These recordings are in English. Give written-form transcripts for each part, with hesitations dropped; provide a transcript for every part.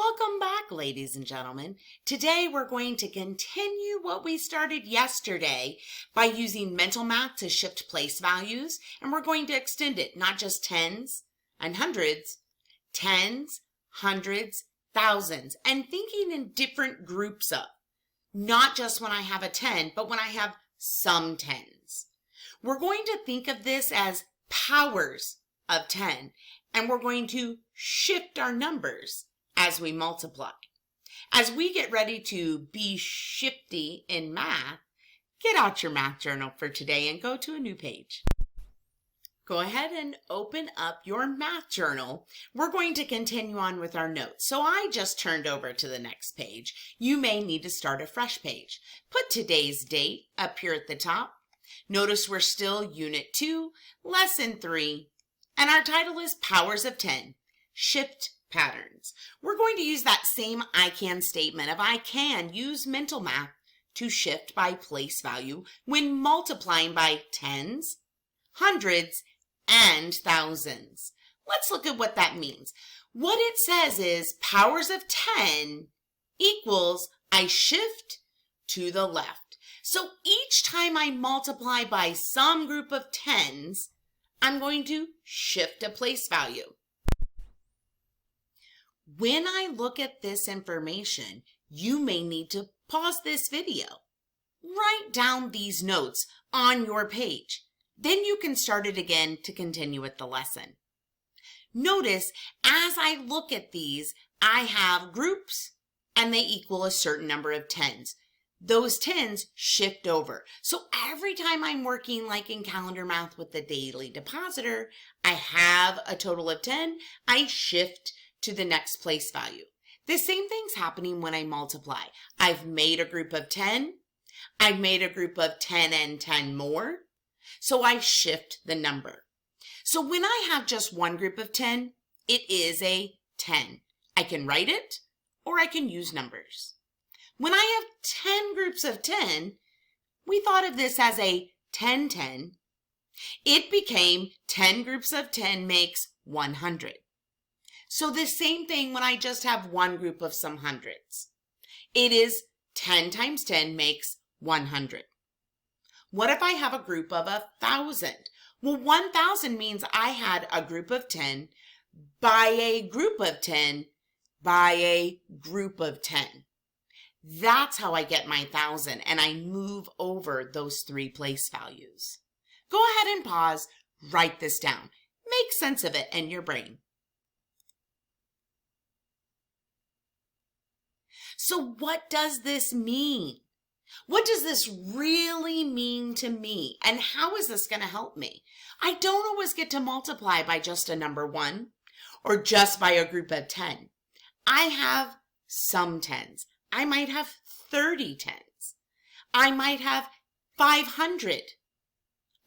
Welcome back, ladies and gentlemen. Today we're going to continue what we started yesterday by using mental math to shift place values, and we're going to extend it, not just tens and hundreds, tens, hundreds, thousands, and thinking in different groups of, not just when I have a 10, but when I have some tens. We're going to think of this as powers of 10, and we're going to shift our numbers as we multiply. As we get ready to be shifty in math, get out your math journal for today and go to a new page. Go ahead and open up your math journal. We're going to continue on with our notes. So I just turned over to the next page. You may need to start a fresh page. Put today's date up here at the top. Notice we're still Unit 2, Lesson 3, and our title is Powers of 10, Shift Patterns. We're going to use that same I can statement of I can use mental math to shift by place value when multiplying by tens, hundreds, and thousands. Let's look at what that means. What it says is powers of 10 equals I shift to the left. So each time I multiply by some group of tens, I'm going to shift a place value. When I look at this information, you may need to pause this video. Write down these notes on your page. Then you can start it again to continue with the lesson. Notice as I look at these, I have groups and they equal a certain number of tens. Those tens shift over. So every time I'm working like in calendar math with the daily depositor, I have a total of 10, I shift to the next place value. The same thing's happening when I multiply. I've made a group of 10. I've made a group of 10 and 10 more. So I shift the number. So when I have just one group of 10, it is a 10. I can write it or I can use numbers. When I have 10 groups of 10, we thought of this as a 10-10. It became 10 groups of 10 makes 100. So the same thing when I just have one group of some hundreds. It is 10 times 10 makes 100. What if I have a group of 1,000? Well, 1,000 means I had a group of 10 by a group of 10 by a group of 10. That's how I get my 1,000, and I move over those three place values. Go ahead and pause, write this down. Make sense of it in your brain. So what does this mean? What does this really mean to me? And how is this going to help me? I don't always get to multiply by just a number 1 or just by a group of 10. I have some tens. I might have 30 tens. I might have 500.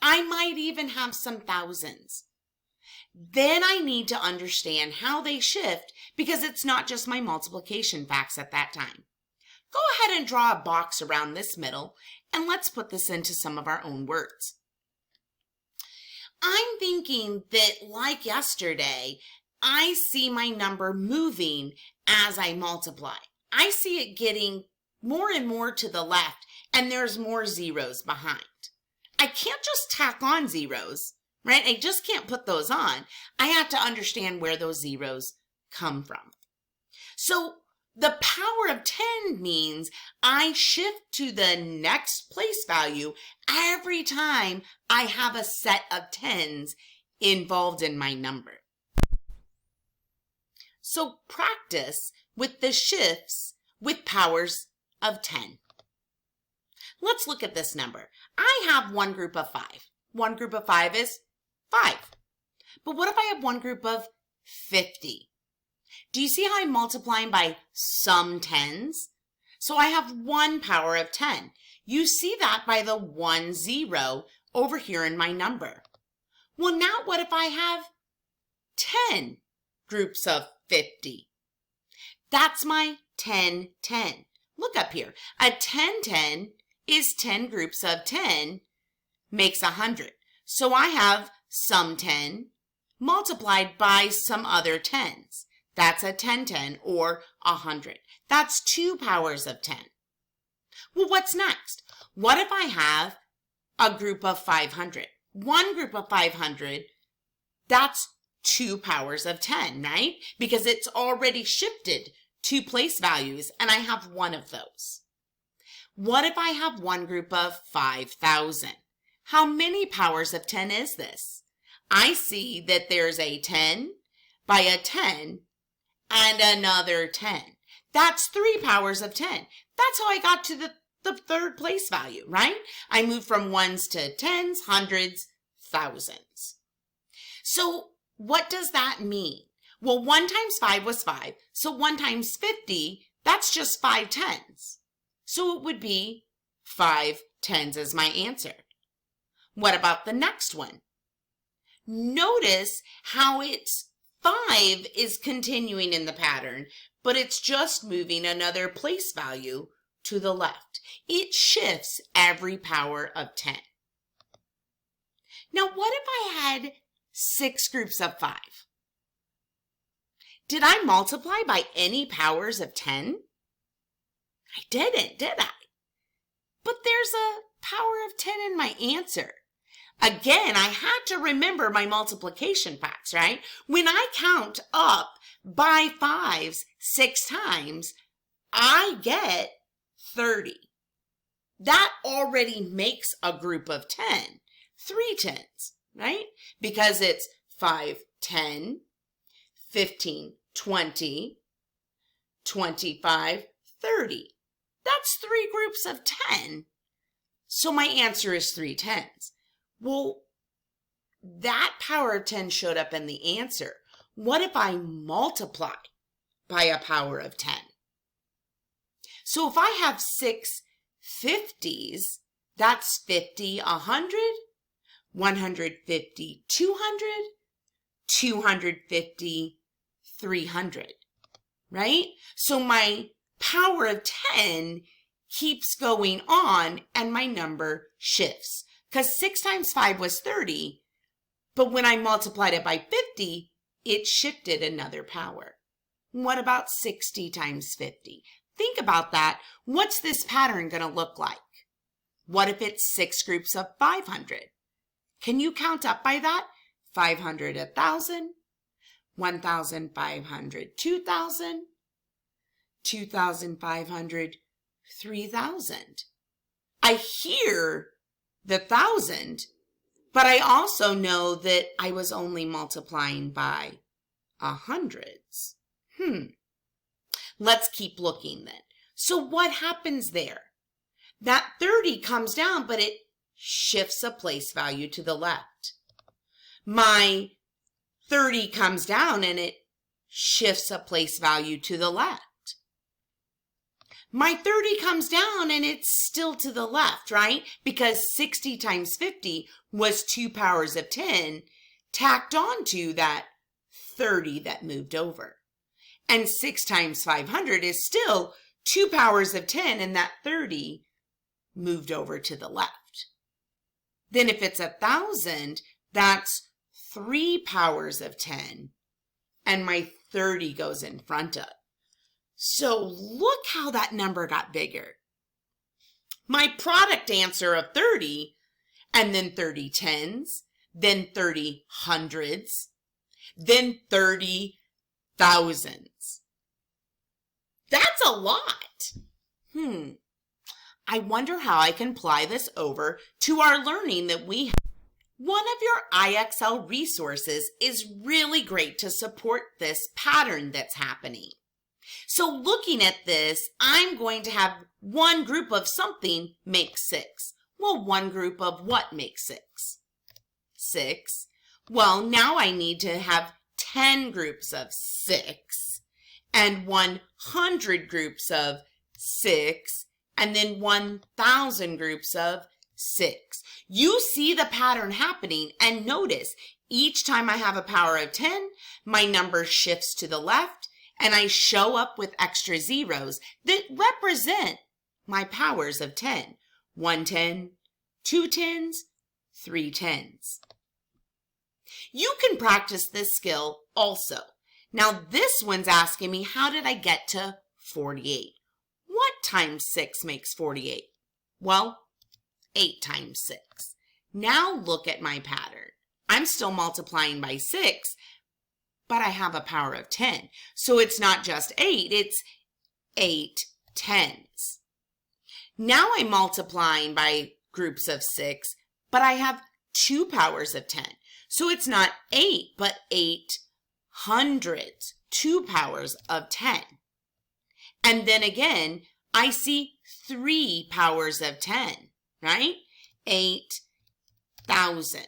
I might even have some thousands. Then I need to understand how they shift because it's not just my multiplication facts at that time. Go ahead and draw a box around this middle and let's put this into some of our own words. I'm thinking that like yesterday, I see my number moving as I multiply. I see it getting more and more to the left and there's more zeros behind. I can't just tack on zeros. Right? I just can't put those on. I have to understand where those zeros come from. So the power of 10 means I shift to the next place value every time I have a set of tens involved in my number. So practice with the shifts with powers of 10. Let's look at this number. I have one group of 5. One group of 5 is 5. But what if I have one group of 50? Do you see how I'm multiplying by some tens? So I have one power of 10. You see that by the 1 0 over here in my number. Well, now what if I have 10 groups of 50? That's my 10-10. Look up here. A 10-10 is 10 groups of 10 makes 100. So I have some 10 multiplied by some other tens. That's a 10-10 or 100. That's 2 powers of 10. Well, what's next? What if I have a group of 500? One group of 500, that's 2 powers of 10, right? Because it's already shifted 2 place values, and I have one of those. What if I have one group of 5,000? How many powers of 10 is this? I see that there's a 10 by a 10 and another 10. That's 3 powers of 10. That's how I got to the third place value, right? I moved from ones to tens, hundreds, thousands. So what does that mean? Well, 1 times 5 was 5. So 1 times 50, that's just 5 tens. So it would be 5 tens as my answer. What about the next one? Notice how it's 5 is continuing in the pattern, but it's just moving another place value to the left. It shifts every power of 10. Now, what if I had 6 groups of 5? Did I multiply by any powers of 10? I didn't, did I? But there's a power of 10 in my answer. Again, I had to remember my multiplication facts, right? When I count up by 5s 6 times, I get 30. That already makes a group of 10, 3 tens, right? Because it's 5, 10, 15, 20, 25, 30. That's 3 groups of 10. So my answer is 3 tens. Well, that power of 10 showed up in the answer. What if I multiply by a power of 10? So if I have 6 50s, that's 50, 100, 150, 200, 250, 300, right? So my power of 10 keeps going on and my number shifts. Because 6 times 5 was 30, but when I multiplied it by 50, it shifted another power. What about 60 times 50? Think about that. What's this pattern going to look like? What if it's 6 groups of 500? Can you count up by that? 500, 1,000, 1,500, 2,000, 2,500, 3,000. I hear the 1,000, but I also know that I was only multiplying by hundreds. Let's keep looking then. So what happens there? That 30 comes down, but it shifts a place value to the left. My 30 comes down and it shifts a place value to the left. My 30 comes down and it's still to the left, right? Because 60 times 50 was 2 powers of 10 tacked onto that 30 that moved over. And 6 times 500 is still 2 powers of 10 and that 30 moved over to the left. Then if it's 1,000, that's 3 powers of 10 and my 30 goes in front of. So look how that number got bigger. My product answer of 30, and then 30 tens, then 30 hundreds, then 30 thousands. That's a lot. I wonder how I can apply this over to our learning that we have. One of your IXL resources is really great to support this pattern that's happening. So looking at this, I'm going to have one group of something make 6. Well, one group of what makes 6? 6. Well, now I need to have 10 groups of 6 and 100 groups of 6 and then 1,000 groups of 6. You see the pattern happening and notice each time I have a power of 10, my number shifts to the left and I show up with extra zeros that represent my powers of 10. 1 10, 2 tens, 3 tens. You can practice this skill also. Now this one's asking me, how did I get to 48? What times 6 makes 48? Well, 8 times 6. Now look at my pattern. I'm still multiplying by 6, but I have a power of 10. So it's not just 8, it's 8 tens. Now I'm multiplying by groups of 6, but I have 2 powers of 10. So it's not 8, but 8 hundreds, 2 powers of 10. And then again, I see 3 powers of 10, right? 8,000.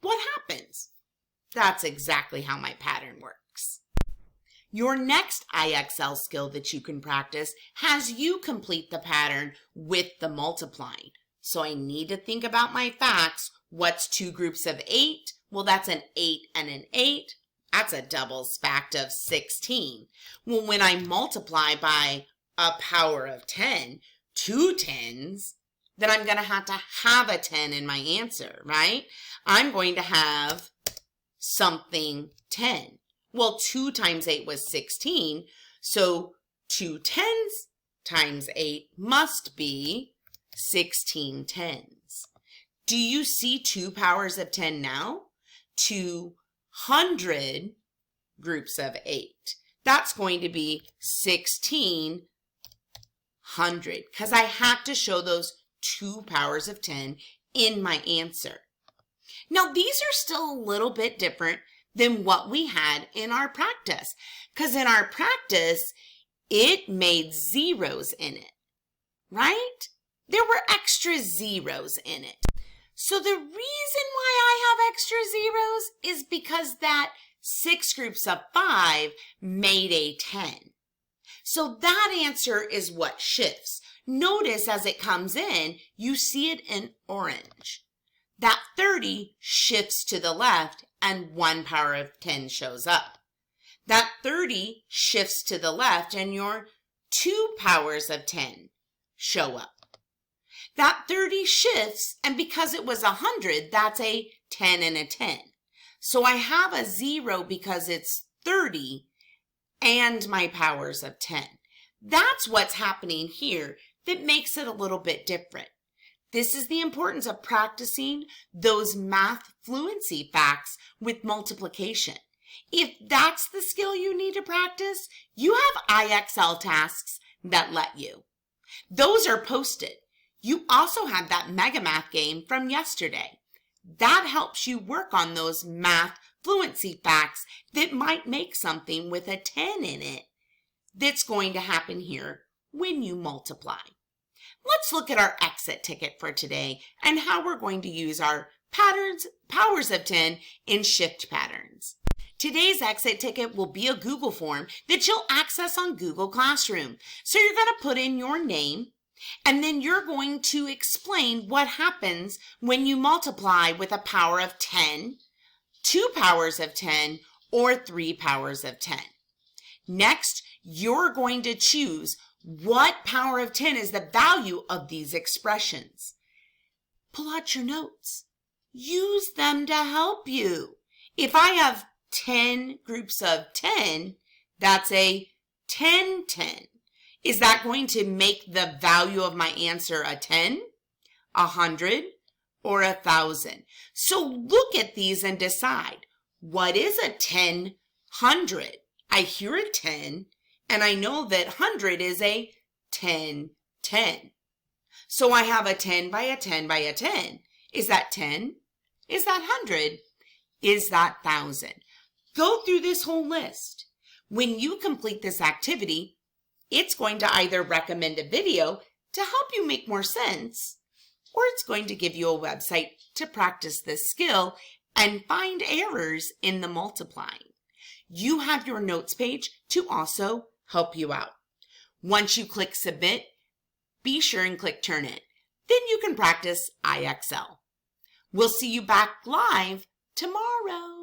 What happens? That's exactly how my pattern works. Your next IXL skill that you can practice has you complete the pattern with the multiplying. So I need to think about my facts. What's 2 groups of 8? Well, that's an 8 and an 8. That's a doubles fact of 16. Well, when I multiply by a power of 10, 2 tens, then I'm going to have a 10 in my answer, right? I'm going to have something 10. Well, 2 times 8 was 16, so 2 tens times 8 must be 16 tens. Do you see 2 powers of 10 now? 200 groups of 8. That's going to be 1600 because I have to show those 2 powers of 10 in my answer. Now, these are still a little bit different than what we had in our practice, because in our practice, it made zeros in it, right? There were extra zeros in it. So the reason why I have extra zeros is because that 6 groups of 5 made a 10. So that answer is what shifts. Notice as it comes in, you see it in orange. That 30 shifts to the left and 1 power of 10 shows up. That 30 shifts to the left and your 2 powers of 10 show up. That 30 shifts, and because it was 100, that's a 10 and a 10. So I have a 0 because it's 30 and my powers of 10. That's what's happening here that makes it a little bit different. This is the importance of practicing those math fluency facts with multiplication. If that's the skill you need to practice, you have IXL tasks that let you. Those are posted. You also have that Mega Math game from yesterday. That helps you work on those math fluency facts that might make something with a 10 in it that's going to happen here when you multiply. Let's look at our exit ticket for today and how we're going to use our powers of 10 in shift patterns. Today's exit ticket will be a Google form that you'll access on Google Classroom. So you're going to put in your name, and then you're going to explain what happens when you multiply with a power of 10, 2 powers of 10, or 3 powers of 10. Next, you're going to choose what power of 10 is the value of these expressions. Pull out your notes. Use them to help you. If I have 10 groups of 10, that's a 10-10. Is that going to make the value of my answer a 10, 100, or 1,000? So look at these and decide, what is a 10-100? I hear a 10, and I know that 100 is a 10-10. So I have a 10 by a 10 by a 10. Is that 10? Is that 100? Is that 1,000? Go through this whole list. When you complete this activity, it's going to either recommend a video to help you make more sense, or it's going to give you a website to practice this skill and find errors in the multiplying. You have your notes page to also help you out. Once you click submit, be sure and click turn in. Then you can practice IXL. We'll see you back live tomorrow.